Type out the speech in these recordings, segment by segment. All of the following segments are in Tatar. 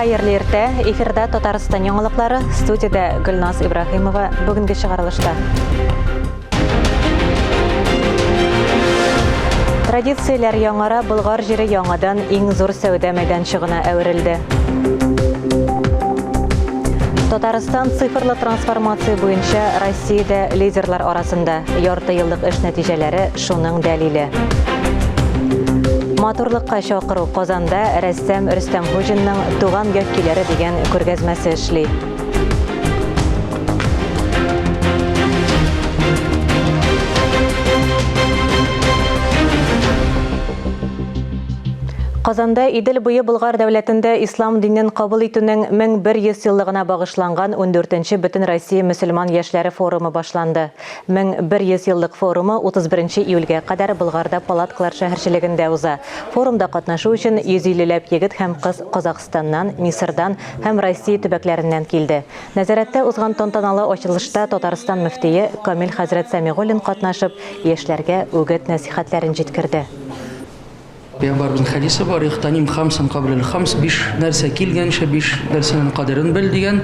Хайырлы иртә, эфирда Татарстан яңалыклары, студияда Гөлназ Ибрахимова бүгенге чыгарылышта. Традицияләр яңара, Болгар җире яңадан иң зур сәүдә мәйданчыгына әверелде. Татарстан цифрлы трансформация буенча Россиядә лидерлар арасында. Ярты еллык эш нәтиҗәләре шуның дәлиле. Матурлыкка чакыру Казанда рәссам Рөстәм Хуҗинның туган яктиләре дигән күргәзмәсе эшли. Казанда Идел буе Болгар дәүләтендә ислам динен кабул итүнең 1100 еллыгына багышланган 14-нче Бөтен Россия мөселман яшьләре форумы башланды. 1100 еллык форумы 31 июльгә кадәр Болгарда палаткалар шәһәрчелегендә уза. Форумда катнашу өчен 150ләп егет һәм кыз Казакъстаннан, Мисырдан һәм Россия төбәкләреннән килде. Нәзарәттә узган тантаналы ачылышта Татарстан мөфтие Камил хәзрәт Сәмигуллин катнашып, яшьләргә үгет-нәсихәтләрен җиткерде. Пәйгамбәрбезнең хәдисе бар, ихтаним хамсан каблил хамс, 5 нәрсә килгәнчә 5 нәрсәнең кадерен бел дигән.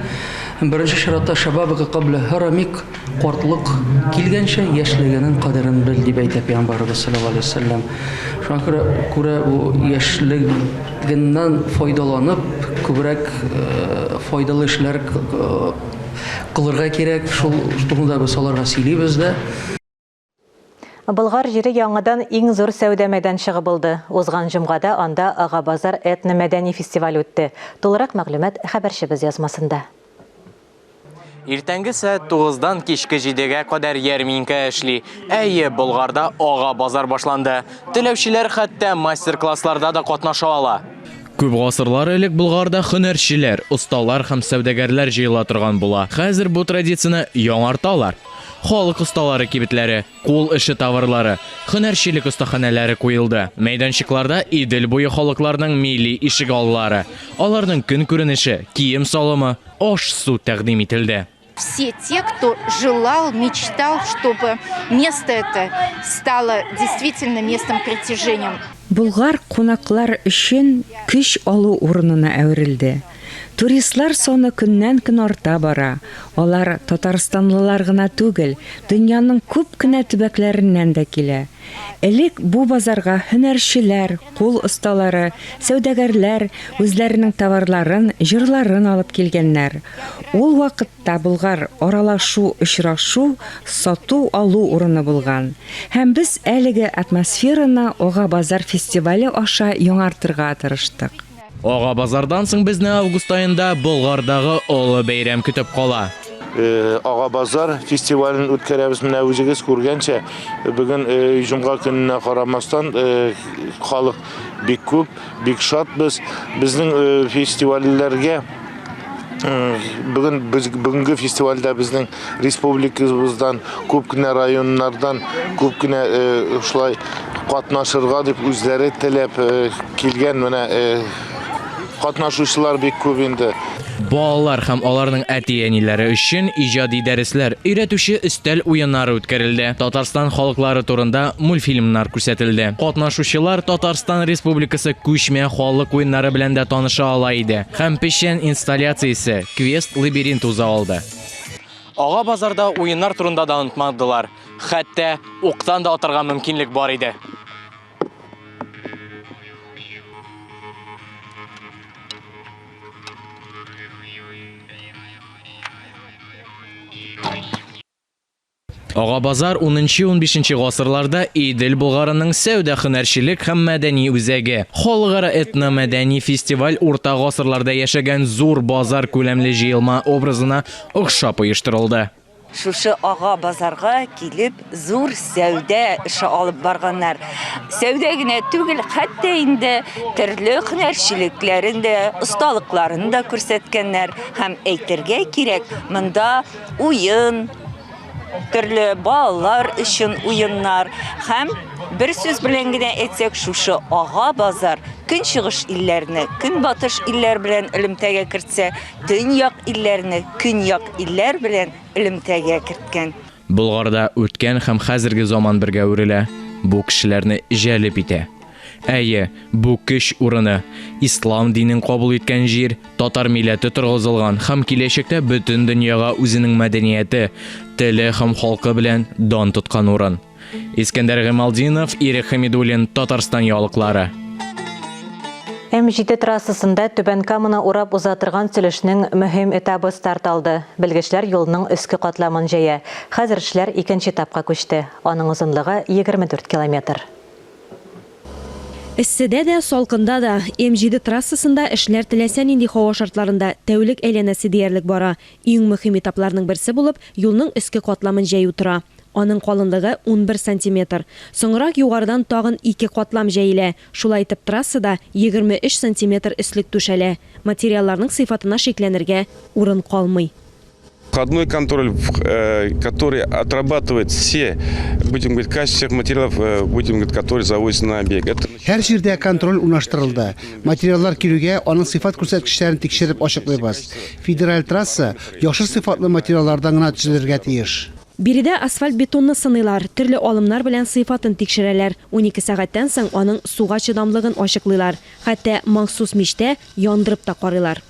Беренче чиратта шабабыка кабла харамик, картлык килгәнчә яшьлегенең кадерен бел дип әйтә Пәйгамбәрбез саллаллаһу алейһи ва саллям. Шуңа күрә бу яшьлегеннән файдаланып, күбрәк файдалы эшләр кылырга кирәк. Шул турында без аларга сөйлибез дә. Болгар җире яңадан иң зур сәүдә мәйданчыгы булды. Узган җомгада анда Ага базар этно-мәдәни фестиваль үтте. Тулырак мәгълүмат хәбәрчебез язмасында. Иртәнге сәгать 9-дан кичке 7-гә кадәр ярминка эшли. Әйе, Болгарда Ага базар башланды. Теләүчеләр хәтта мастер-классларда да катнаша ала. Күп гасырлар элек Болгарда һөнәрчеләр, осталар һәм сәүдәгәрләр җыела торган була. Хәзер бу традицияне яңарталар. Халык осталары кибетләре, кул эше товарлары, һөнәрчелек остаханәләре куелды. Мәйданчыкларда Идел буе халыкларның милли ишегаллары, аларның көн күренеше, кием салымы, аш-су тәкъдим ителде. Все те, кто желал, мечтал, чтобы место это стало действительно местом притяжения. Болгар кунаклар өчен көч алу урынына әверелде. Туристлар соны көннән-көн арта бара. Алар Татарстанлылар гына түгел, дөньяның күп кенә төбәкләреннән дә килә. Элек бу базарга һөнәрчеләр, кул осталары, сәүдәгәрләр үзләренең товарларын, җырларын алып килгәннәр. Ул вакытта Болгар аралашу, очрашу, сату, алу урыны булган. Һәм без әлеге атмосфераны Ага базар фестивале аша яңартырга тырыштык. Ага базардан соң безне август айында Болгардагы олы бәйрәм көтеп кала. Ага базар фестивален үткәрәбез менә үзегез күргәнчә. Бүген җомга көненә карамастан халык бик күп, бик шат без. Безнең фестивальләргә бүгенге фестивальдә безнең республикабыздан, күп кенә районнардан, күп кенә шулай катнашырга дип үзләре теләп килгән менә катнашучылар бик күп инде. Балалар һәм аларның әти-әниләре өчен иҗади дәресләр, өйрәтүче өстәл уеннары үткәрелде. Татарстан халыклары турында мультфильмнар күрсәтелде. Катнашучылар Татарстан Республикасы күчмә халык уеннары белән дә таныша ала иде. Һәм печән инсталляциясе, квест лабиринт уза алды. Ага базарда уеннар турында да онытмадылар. Хәтта уктан да атырга мөмкинлек бар иде. Ага базар 10-15 гасырларда Идел Болгарының сәүдә һөнәрчелек һәм мәдәни үзәге. Халыкара этно-мәдәни фестиваль урта гасырларда яшәгән зур базар күләмле җыелма образына охшап оештырылды. Шушы Ага базарга килеп зур сәүдә эше алып барганнар. Сәүдә генә түгел, хәтта инде төрле һөнәрчелекләрен дә, осталыкларын да күрсәткәннәр. Һәм әйтергә кирәк, монда уен, төрле балалар өчен уеннар һәм бер сүз белән генә әйтсәк, шушы Ага базар көнчыгыш илләрне, көнбатыш илләр белән элемтәгә кертсә, төньяк илләрне көньяк илләр белән элемтәгә керткән. Болгарда үткән һәм хәзерге заман бергә үрелә. Бу кешеләрне җәлеп итә. Әйе, бу көч урыны. Ислам динен кабул иткән җир, татар милләте торгызылган һәм киләчәктә бөтен дөньяга үзенең мәдәнияте, теле һәм халкы белән дан тоткан урын. Искәндәр Гамалдинов, Ирек Хамидуллин, Татарстан ялыклары. М7 трассасында Түбән Каманы урап узатырган төзелешнең мөһим этабы старт алды. Белгечләр юлның өске катламын җәя. Хәзер эшләр икенче этапка күчте. Аның озынлыгы 24 километр. Эсседә дә, салкында да, М7 трассасында эшләр теләсә нинди һава шартларында тәүлек әйләнәсе диярлек бара. Иң мөһим этапларның берсе булып, юлның өске катламын җәю тора. Аның калынлыгы 11 сантиметр. Соңрак югарыдан тагын 2 катлам җәелә. Шулай итеп трассада 23 сантиметр өслек түшәлә. Материалларның сыйфатына шикләнергә урын калмый. Входной контроль, который отрабатывает все, будем говорить, качественных материалов, будем говорить, которые завозятся на объект. Һәр җирдә контроль урнаштырылды. Материаллар килүгә аның сыйфат күрсәткечләрен тикшереп ачыклыйбыз. Федераль трасса яхшы сыйфатлы материаллардан гына төзелергә тиеш. Биредә асфальт бетонны сыныйлар, төрле алымнар белән сыйфатын тикшерәләр. 12 сәгатьтән соң аның суга чыдамлыгын ачыклыйлар. Хәтта махсус мичтә яндырып та карыйлар.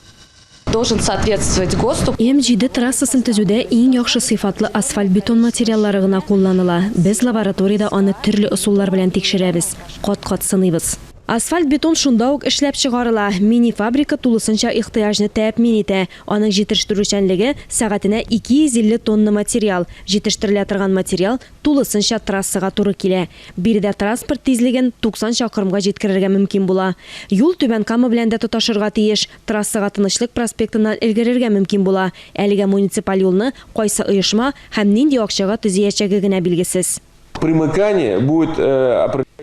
Должен соответствовать ГОСТу. М7 трассасын төзүдә иң яхшы сыйфатлы асфальт бетон материаллары гына кулланыла. Без лабораториядә аны төрле усуллар белән тикшерәбез. Кат-кат сыныйбыз. Асфальт бетон шунда ук эшләп чыгарыла. Мини-фабрика тулысынча ихтыяҗны тәэмин итә. Аның җитештерүчәнлеге сәгатенә 250 тонна материал. Җитештерелә торган материал тулысынча трассага туры килә. Биредә транспорт тизлеген 90 чакрымга җиткерергә мөмкин була. Юл Түбән Кама белән дә тоташырга тиеш. Трассага Тынычлык проспектыннан элгерергә мөмкин була. Әлегә муниципаль юлны кайсы оешма һәм нинди акчага төзиячәге генә билгесез. Примыкание будет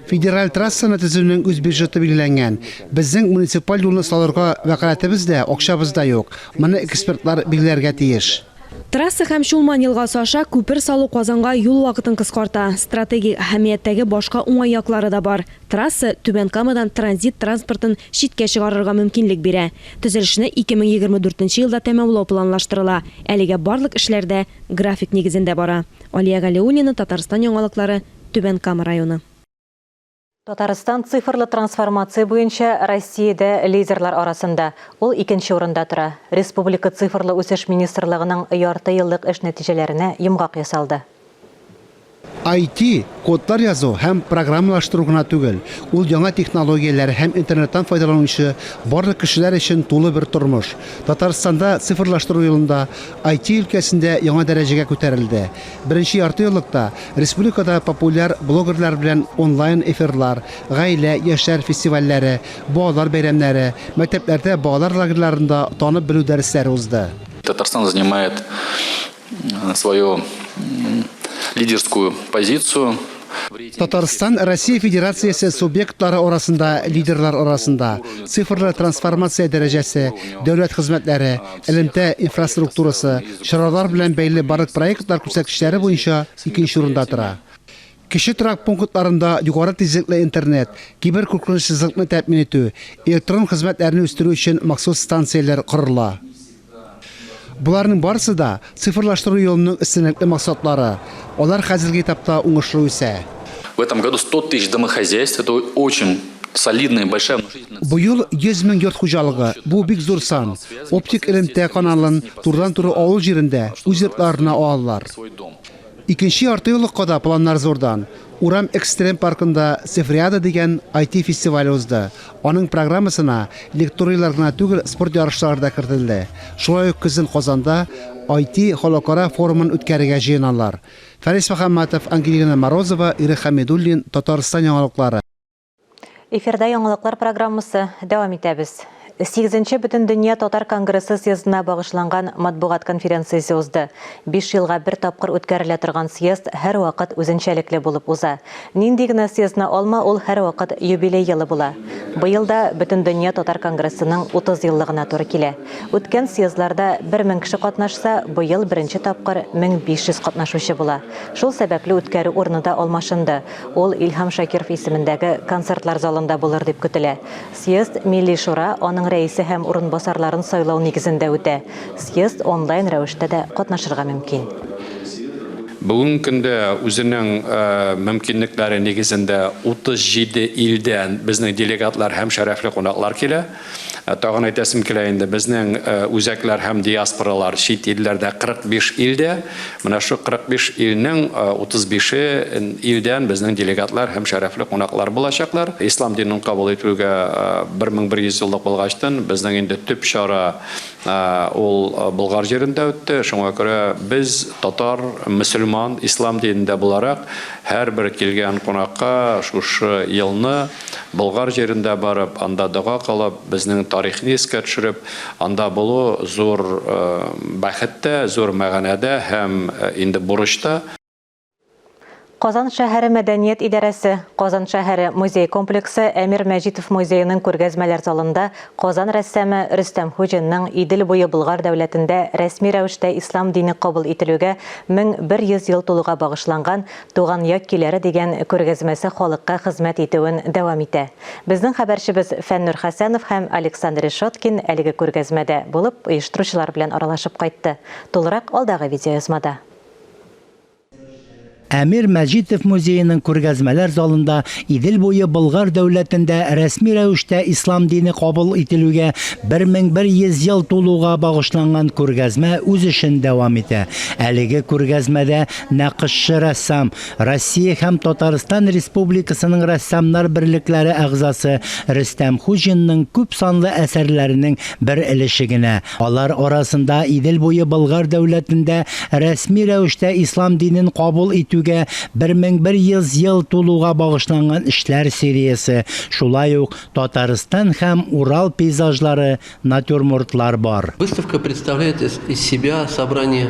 Федераль трассаны төзүнең үз бюджеты билгеләнгән. Безнең муниципаль юлны салырга вәкаләтебез дә, акчабыз да юк. Моны экспертлар билгеләргә тиеш. Трасса һәм Шулман елгасы аша күпер салу Казанга юл вакытын кыскарта. Стратегик әһәмияттәге башка уңай яклары да бар. Трасса Түбән Камадан транзит транспортын читкә чыгарырга мөмкинлек бирә. Төзелешне 2024 елда тәмамлау планлаштырыла. Әлегә барлык эшләрдә график нигезендә бара. Алия Галиуллина, Татарстан яңалыклары, Түбән Кама районы. Татарстан цифрлы трансформация буенча Россиядә лидерлар арасында. Ул икенче урында тора. Республика цифрлы үсеш министрлыгының ярты еллык эш нәтиҗәләренә йомгак ясалды. IT, кодлар язу һәм программалаштыру гына түгел. Ул яңа технологияләр һәм интернеттан файдаланучы барлык кешеләр өчен тулы бер тормыш. Татарстанда цифрлаштыру юлында IT өлкәсендә яңа дәрәҗәгә күтәрелде. Беренче ярты еллыкта республикада популяр блогерлар белән онлайн эфирлар, гаилә, яшьләр фестивальләре, балалар бәйрәмнәре, мәктәпләрдә балалар лагерьларында танып белү дәресләре узды. Татарстан занимает свою лидерскую позицию. Татарстан Россия Федерациясе субъектлары арасында, лидерлар арасында цифрлы трансформация дәрәҗәсе, дәүләт хезмәтләре, элемтә инфраструктурасы, чаралар белән бәйле барлык проектлар күрсәткечләре буенча икенче урында тора. Кеше торак пунктларында югары тизлекле интернет, киберкуркынычсызлыкны тәэмин итү, электрон хезмәтләрне үстерү өчен махсус станцияләр корыла. Буларның барысы да цифрлаштыру юлының өстенлекле максатлары. Алар хәзерге этапта уңышлы үсә. В этом году 100 тысяч домохозяйств. Это очень солидная, большая внушительная. Бу ел 100 мең йорт хуҗалыгы. Бу бик зур сан. Оптик элемтә каналын турдан-туры авыл җирендә үз йортларына алалар. Икенче ярты еллыкка да планнар зурдан. Урам экстрем паркында Сефриада дигән IT фестиваль узды. Аның программасына лекториялар гына түгел, спорт ярышлары да кертелде. Шулай ук көзен Казанда IT халыкара форумын үткәрергә җыеналар. Фарис Мөхәммәтов, Ангелина Морозова, Ирек Хамидуллин, Татарстан яңалыклары. Эфирдә яңалыклар программасы дәвам итәбез. 8-нче Бөтен дөнья татар конгрессы съездына багышланган матбугат конференциясе узды. 5 елга бер тапкыр үткәрелә торган съезд һәр вакыт үзенчәлекле булып уза. Нинди генә съездны алма, ул һәр вакыт юбилей елы була. Быел да Бөтен дөнья татар конгрессының 30 еллыгына туры килә. Үткән съездларда 1000 кеше катнашса, быел беренче тапкыр 1500 катнашучы була. Шул сәбәпле үткәрү урыны да алмашынды. Ул Илһам Шакиров исемендәге концертлар залында булыр дип көтелә. Съезд Милли шура аның рәисе һәм урынбасарларын сайлау нигезендә үтә. Съезд онлайн рәвештә дә катнашырга мөмкин. Бүгін күнде үзенең мөмкинлекләре нигезендә 37 илдән безнең делегатлар һәм шәрәфле кунаклар килә. Тагын әйтәсем килә инде безнең үзәкләр һәм диаспоралар чит илләрдә 45 илдә. Менә шу 45 илнең 35-е илдән безнең делегатлар һәм шәрәфле кунаклар булачаклар. Ислам динен кабул итүгә 1100 еллык булгачтан безнең инде төп чара ул Болгар җирендә үтте. Шуңа күрә без татар, мөселман, ислам динендә буларак һәрбер килгән кунакка шушы елны Болгар җирендә барып, анда дуга кылып, безнең тарихны искә төшереп, анда булу зур бәхеттә, зур мәгънәдә һәм инде бурычта. Казан шәһәре мәдәният идарәсе, Казан шәһәре музей комплексы Әмир Мәҗитов музейының күргәзмәләр залында Казан рәссамы Рөстәм Хуҗинның Идел буе Болгар дәүләтендә рәсми рәвештә ислам дине кабул ителүгә 1100 ел тулуга багышланган Туган як киләре дигән күргәзмәсе халыкка хезмәт итүен дәвам итә. Безнең хәбәрчебез Фәннур Хәсәнов һәм Александр Решоткин әлеге күргәзмәдә булып, оештыручылар белән аралашып кайтты. Тулырак алдагы видеоязмада. Әмир Мәҗитов музейының күргәзмәләр залында Идел буе Болгар дәүләтендә рәсми рәвештә ислам дине кабул ителүгә 1100 ел тулуга багышланган күргәзмә үз эшен дәвам итә. Әлеге күргәзмәдә нәкышчы рәссам, Россия һәм Татарстан Республикасының рәссамнар берлекләре әгъзасы Рөстәм Хуҗинның күп санлы әсәрләренең бер өлеше генә. Алар арасында Идел буе Болгар дәүләтендә рәсми рәвештә ислам динен кабул итүгә 1100 ел тулуга багышланган эшләр сериясе. Шулай ук Татарстан һәм Урал пейзажлары, натюрмортлар бар. Выставка представляет из себя собрание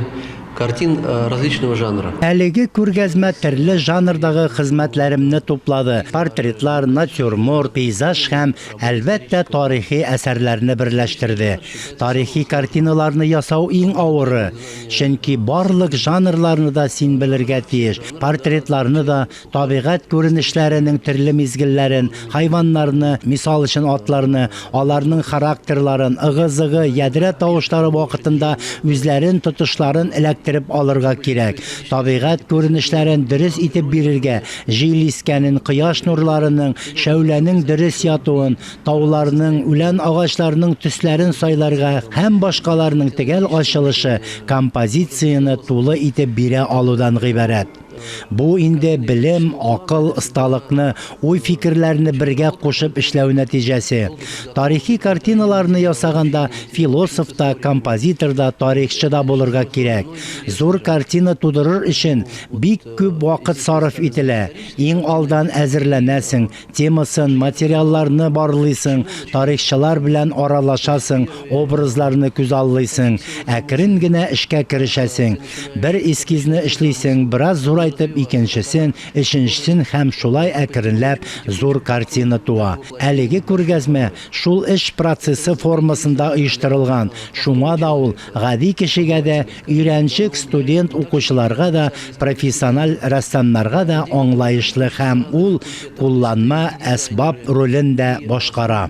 картин различного жанра. Әлеге күргәзмә төрле жанрдагы хезмәтләремне туплады. Портретлар, натюрморт, пейзаж һәм әлбәттә тарихи әсәрләрне берләштерде. Тарихи картиналарны ясау иң авыры, чөнки барлык жанрларны да син белергә тиеш. Портретларны да, табигать күренешләренең төрле мизгелләрен, хайваннарны, мисал өчен атларны, аларның характерларын, ыгы-зыгы, ядрә тавышлары вакытында үзләрен тотышларын эләктереп алырга кирәк. Табигать күренешләрен дөрес итеп бирергә, җил искәнен, кояш нурларының, шәүләнең дөрес ятуын, тауларның, үлән агачларының төсләрен сайларга һәм башкаларның төгәл ачылышы композицияны тулы итеп бирә алудан гыйбарәт. Бу инде билем, акыл, осталыкны, уй фикерләрне бергә кушып эшләү нәтиҗәсе. Тарихи картиналарны ясаганда философ та, композитор да, тарихчы да булырга кирәк. Зур картина тудырыр өчен бик күп вакыт сарыф ителә. Иң алдан әзерләнәсең, темасын, материалларны барлыйсың, тарихчылар белән аралашасың, образларны күзаллыйсың, әкрен генә эшкә керешәсең. Бер эскизны эшлисең, бераз зур айтып икенчесен, өченчесен һәм шулай әкренләп зур картина туа. Әлеге күргәзмә шул эш процессы формасында оештырылган. Шуңа да ул гади кешегә дә, өйрәнчек студент укучыларга да, профессиональ рәссамнарга да аңлаешлы һәм ул кулланма әсбаб ролен дә башкара.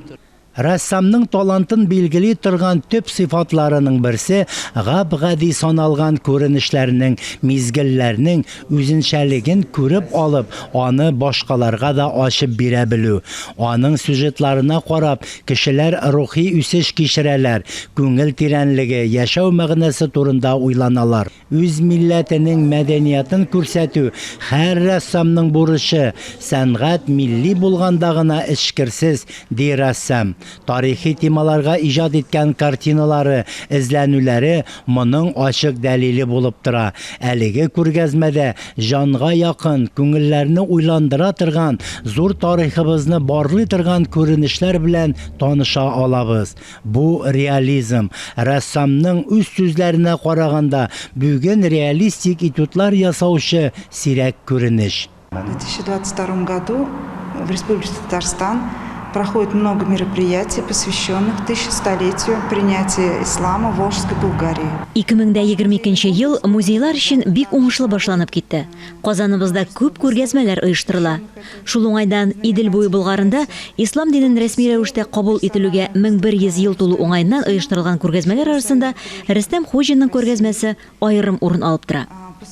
Рәссамның талантын билгели торган төп сыйфатларының берсе гап-гади саналган күренешләрнең, мизгелләрнең үзенчәлеген күреп алып, аны башкаларга да ачып бирә белү. Аның сюжетларына карап, кешеләр рухи үсеш кичерәләр, күңел тирәнлеге, яшәү мәгънәсе турында уйланалар. Үз милләтенең мәдәниятын күрсәтү һәр рәссамның бурычы. Сәнгать милли булганда гына эшкерсез, ди рәссам. Тарихи темаларга иҗат иткән картиналары, эзләнүләре моның ачык дәлиле булып тора. Әлеге күргәзмәдә җанга якын, күңелләрне уйландыра торган, зур тарихыбызны барлый торган күренешләр белән таныша алабыз. Бу реализм. Рәссамның үз сүзләренә караганда, бүген реалистик этюдлар ясаучы сирәк күренеш. В 2022 году в Республике Татарстан проходит много мероприятий, посвященных 1000-столетию принятия ислама в Волжской Булгарии. 2022 ел музейлар өчен бик уңышлы башланып китте. Казаныбызда күп күргәзмәләр оештырыла. Шул уңайдан Идел буе Булгарында ислам динен рәсми рәвештә кабул ителүгә 1100 ел тулу уңайыннан оештырылган күргәзмәләр арасында Рөстәм Хуҗинның күргәзмәсе аерым урын алып тора.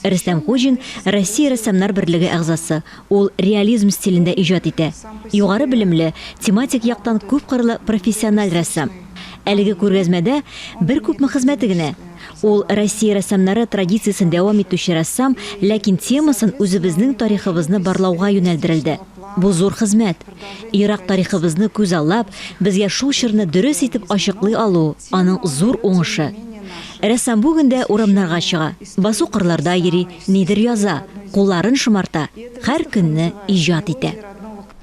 Рөстәм Хуҗин Россия рәссамнар берлеге әгъзасы. Ул реализм стилендә иҗат итә. Югары белемле, тематик яктан күп кырлы профессиональ рәссам. Әлеге күргәзмәдә бер күпме хезмәте генә. Ул Россия рәссамнары традициясен дәвам итүче рәссам, ләкин темасын үзебезнең тарихыбызны барлауга юнәлдерелде. Бу зур хезмәт. Ирак тарихыбызны күз аллап, безгә шул чорны дөрес итеп ачыклый алу, аның зур уңышы. Рәссам бүген дә урамнарга чыга, басу кырларда йөри, нидер яза, кулларын шымарта, һәр көнне иҗат итә.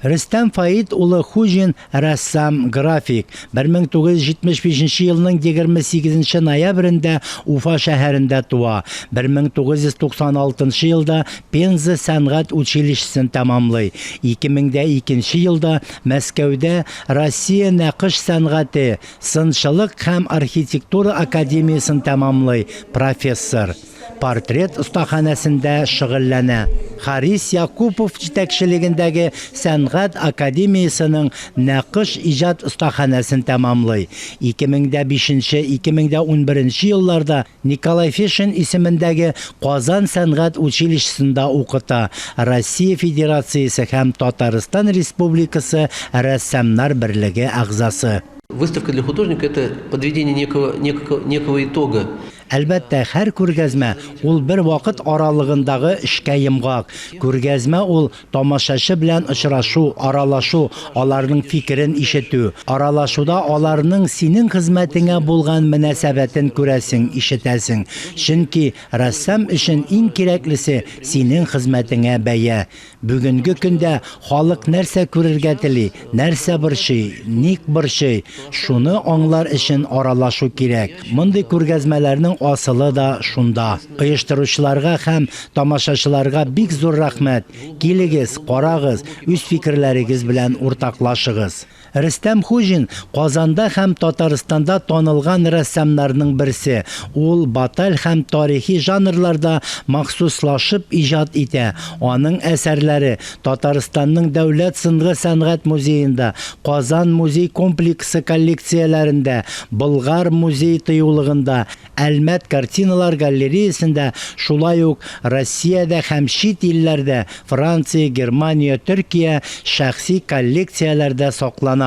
Рөстәм Фаид улы Хуҗин рәссам, график. 1975 елның 28 ноябрендә Уфа шәһәрендә туа. 1996 елда Пенза сәнгать училищесын тәмамлый. 2002 елда Мәскәүдә Россия нәкыш сәнгате, сынчылык һәм архитектура академиясын тәмамлый, профессор. Портрет остаханәсендә шөгыльләнә. Харис Якупов җитәкчелегендәге сәнгать академиясының нәкыш иҗат остаханәсен тәмамлый. 2005-2011 елларда Николай Фишин исемендәге Казан сәнгать училищесында укыта. Россия Федерациясе һәм Татарстан Республикасы рәссамнар берлеге әгъзасы. Выставка для художника – это подведение некого итога. Әлбәттә, һәр күргәзмә ул бер вакыт аралыгындагы эшкә йомгак. Күргәзмә ул тамашачы белән очрашу, аралашу, аларның фикерен ишетү. Аралашуда аларның синең хезмәтеңә булган мөнәсәбәтен күрәсең, ишетәсең. Чөнки рәссам өчен иң кирәклесе синең хезмәтеңә бәя. Бүгенге көндә халык нәрсә күрергә тели, нәрсә борчый, ник борчый, шуны аңлар өчен аралашу кирәк. Мондый күргәзмәләрнең асылы да шунда. Оештыручыларга һәм тамашачыларга бик зур рәхмәт. Килегез, карагыз, үз фикерләрегез белән уртаклашыгыз. Рөстәм Хуҗин Казанда һәм Татарстанда танылган рәссамнарның берсе. Ул баталь һәм тарихи жанрларда махсуслашып иҗат итә. Аның әсәрләре Татарстанның Дәүләт сынгы сәнгать музеенда, Казан музей комплексы коллекцияләрендә, Болгар музей тыюлыгында, Әлмәт картиналар галереясында, шулай ук Россиядә һәм чит илләрдә, Франция, Германия, Төркия шәхси коллекцияләрдә саклана.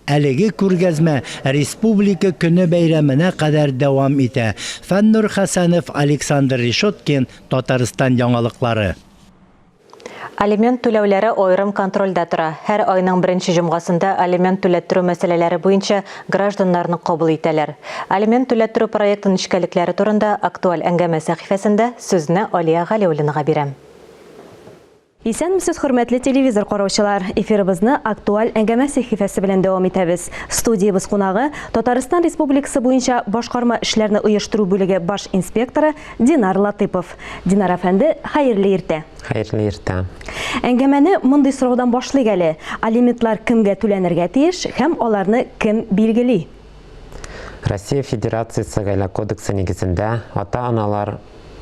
Әлеге күргәзмә республика көне бәйрәменә кадәр дәвам итә. Фәннур Хәсәнов, Александр Решоткин, Татарстан яңалыклары. Алимент түләүләре айрым контрольдә тора. Һәр айның беренче җомгасында алимент түләттерү мәсьәләләре буенча гражданнарны кабул итәләр. Алимент түләттерү проектын эшкәлекләре турында актуаль әңгәмә сәхифәсендә сүзне Алия Галиуллинага бирәм. Исәнмесез, хөрмәтле телевизор караучылар. Эфирыбызны актуаль әңгәмә сәхифәсе белән дәвам итәбез. Студиябыз кунагы Татарстан Республикасы буенча башкарма эшләрне оештыру бүлеге баш инспекторы Динар Латыпов. Динар әфәнде, хәерле иртә. Хәерле иртә. Әңгәмәне мондый сораудан башлыйк әле. Алиментлар кемгә түләнергә тиеш һәм аларны кем билгели? Россия Федерациясы гаилә кодексы нигезендә ата-аналар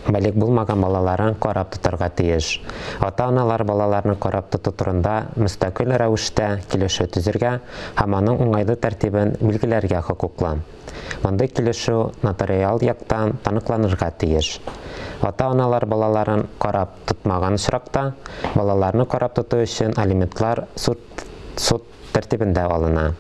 бәлик булмаган балаларын карап тотарга тиеш. Ата-аналар балаларны карап тоту турында мөстәкыйль рәвештә килешү төзергә һәм аның уңайлы тәртибен билгеләргә хокуклы. Мондый килешү нотариаль яктан таныкланырга тиеш. Ата-аналар балаларын карап тотмаган очракта балаларны карап тоту өчен алиментлар суд тәртибендә алына.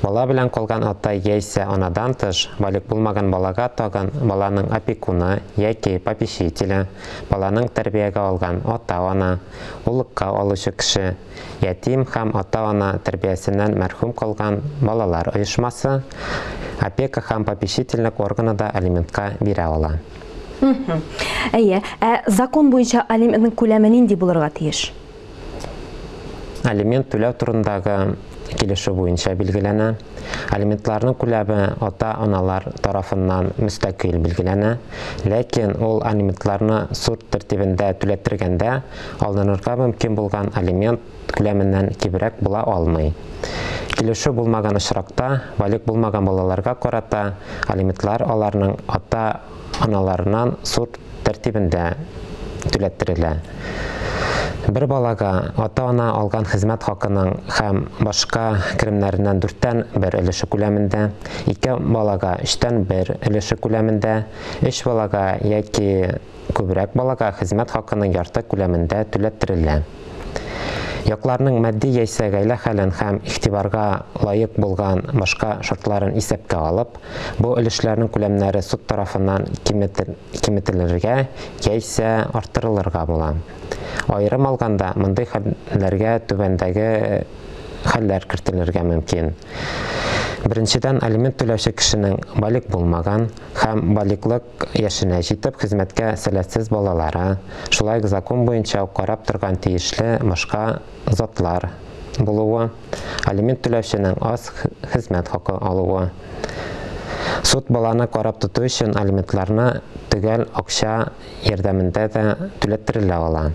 Бала белән калган ата яисә анадан тыш балик булмаган балага тагын баланың опекуны яки попечителе, баланың тәрбиягә алган ата-ана, улыкка алучы кеше, ятим һәм ата-ана тәрбиясеннән мәрхүм калган балалар оешмасы, опека һәм попечительлек органы да алиментка бирә ала. Әйе, закон буенча алиментның күләме нинди булырга тиеш? Алимент түләү турындагы килешү буенча билгеләнә. Алиментларның күләме ата-аналар тарафыннан мөстәкыйль билгеләнә, ләкин ул алиментларны суд тәртибендә түләтергәндә алынырга мөмкин булган алимент күләменнән кибрәк була алмый. Килешү булмаган очракта балик булмаган балаларга карата алиментлар аларның ата-аналарыннан суд тәртибендә түләттерелә. Бер балага ата-ана алган хезмәт хакының һәм башка керемнәреннән 4тән 1 өлеше күләмендә, 2 балага 3тән 1 өлеше күләмендә, 3 балага яки күбрәк балага хезмәт хакының ярты күләмендә түләттерелә. Якларның матди яисә гаилә хәлен һәм игътибарга лаек булган башка шартларын исәпкә алып, бу өлешләрнең күләмнәре суд тарафыннан киметелергә яисә арттырылырга була. Аерым алганда, мондый хәлләргә түбәндәге хәлләр кертелергә мөмкин. Беренчедән, алимент түләүче кешенең балик булмаган һәм баликлык яшенә җитеп хезмәткә сәләтсез балалары, шулай ук закон буенча карап торган тиешле башка затлар булуы, алимент түләүченең аз хезмәт хакы алуы. Суд баланы карап тоту өчен алиментларны төгәл акча ярдәмендә дә түләттерелә ала.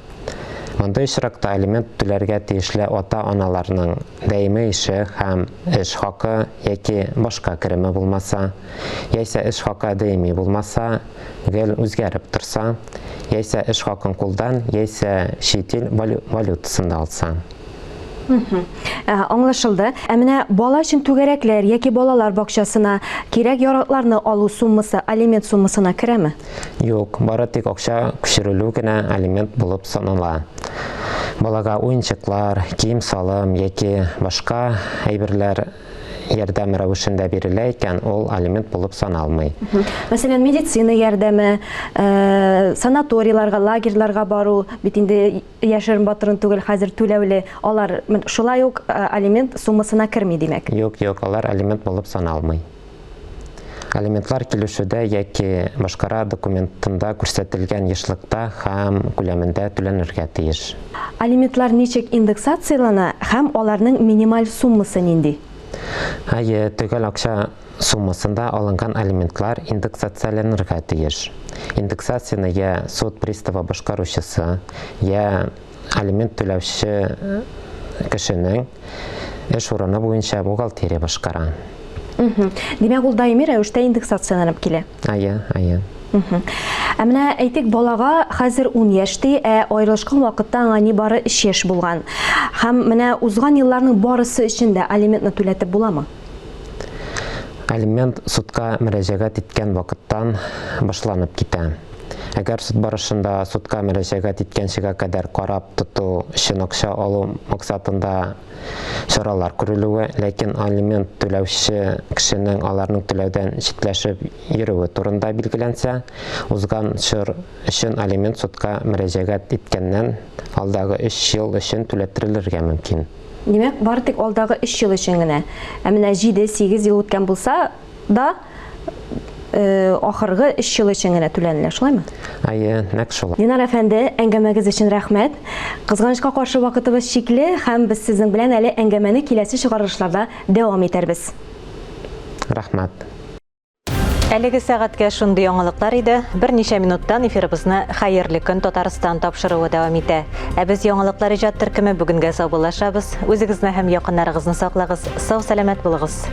Мондай очракта алимент түләргә тиешле ата-аналарның даими ише һәм эш хакы яки башка кереме булмаса, яисә эш хакы даими булмаса, гел үзгәреп торса, яисә эш хакын кулдан, яисә чит ил валютасында алса. Аңлашылды. Менә бала өчен түгәрәкләр яки балалар бакчасына кирәк яракларны алу суммасы алимент суммасына керәме? Юк, бары тик акча күчерелү генә алимент булып санала. Балага уенчыклар, кием-салым яки башка әйберләр ярдәм рәвешендә бирелә икән, ул алимент булып саналмый. Мәсәлән, медицина ярдәме, санаторийларга, лагерьларга бару, бит инде яшерен батырын түгел, хәзер түләүле, алар шулай ук алимент суммасына керми димәк. Юк, алар алимент булып саналмый. Алиментлар килешүдә яки башкара документында күрсәтелгән ешлыкта һәм күләмендә түләнергә тиеш. Алиментлар ничек индексациялана һәм аларның минималь суммасы нинди? Төгәл акча суммасында алынган алиментлар индексацияланырга тиеш. Индексацияны я суд приставы башкаручысы, я алимент түләүче кешенең эш урыны буенча бухгалтерия башкара. Димәк, ул даими рәвештә индексацияланып килә. Менә әйтик, балага хәзер 10 яшьти, аерылышкан вакытта аңа нибары 3 яшь булган. Һәм менә узган елларның барысы өчен дә алиментны түләтеп буламы? Алимент судка мөрәҗәгать иткән вакыттан башланып китә. Әгәр суд барышында судка мөрәҗәгать иткәнчегә кадәр карап тоту өчен акча алу максатында чаралар күрелүе, ләкин алимент түләүче кешенең аларның түләүдән читләшеп йөрүе турында билгеләнсә, узган чор өчен алимент судка мөрәҗәгать иткәннән алдагы 3 ел өчен түләттерелергә мөмкин. Димәк, бары тик алдагы 3 ел өчен генә. Менә 7-8 ел үткән булса да ахыргы 3 ел өчен генә түләнелә, шулаймы? Нәкъ шулай. Динар әфәнде, әңгәмәгез өчен рәхмәт. Кызганычка каршы вакытыбыз чикле һәм без сезнең белән әле әңгәмәне киләсе чыгарышларда дәвам итәрбез. Рәхмәт. Әлеге сәгатькә шундый яңалыклар иде. Берничә минуттан эфирыбызны хәерле көн Татарстан тапшыруы дәвам итә. Без яңалыклар иҗат төркеме бүгенгә саубуллашабыз. Үзегезне һәм якыннарыгызны саклагыз. Сау-сәламәт булыгыз.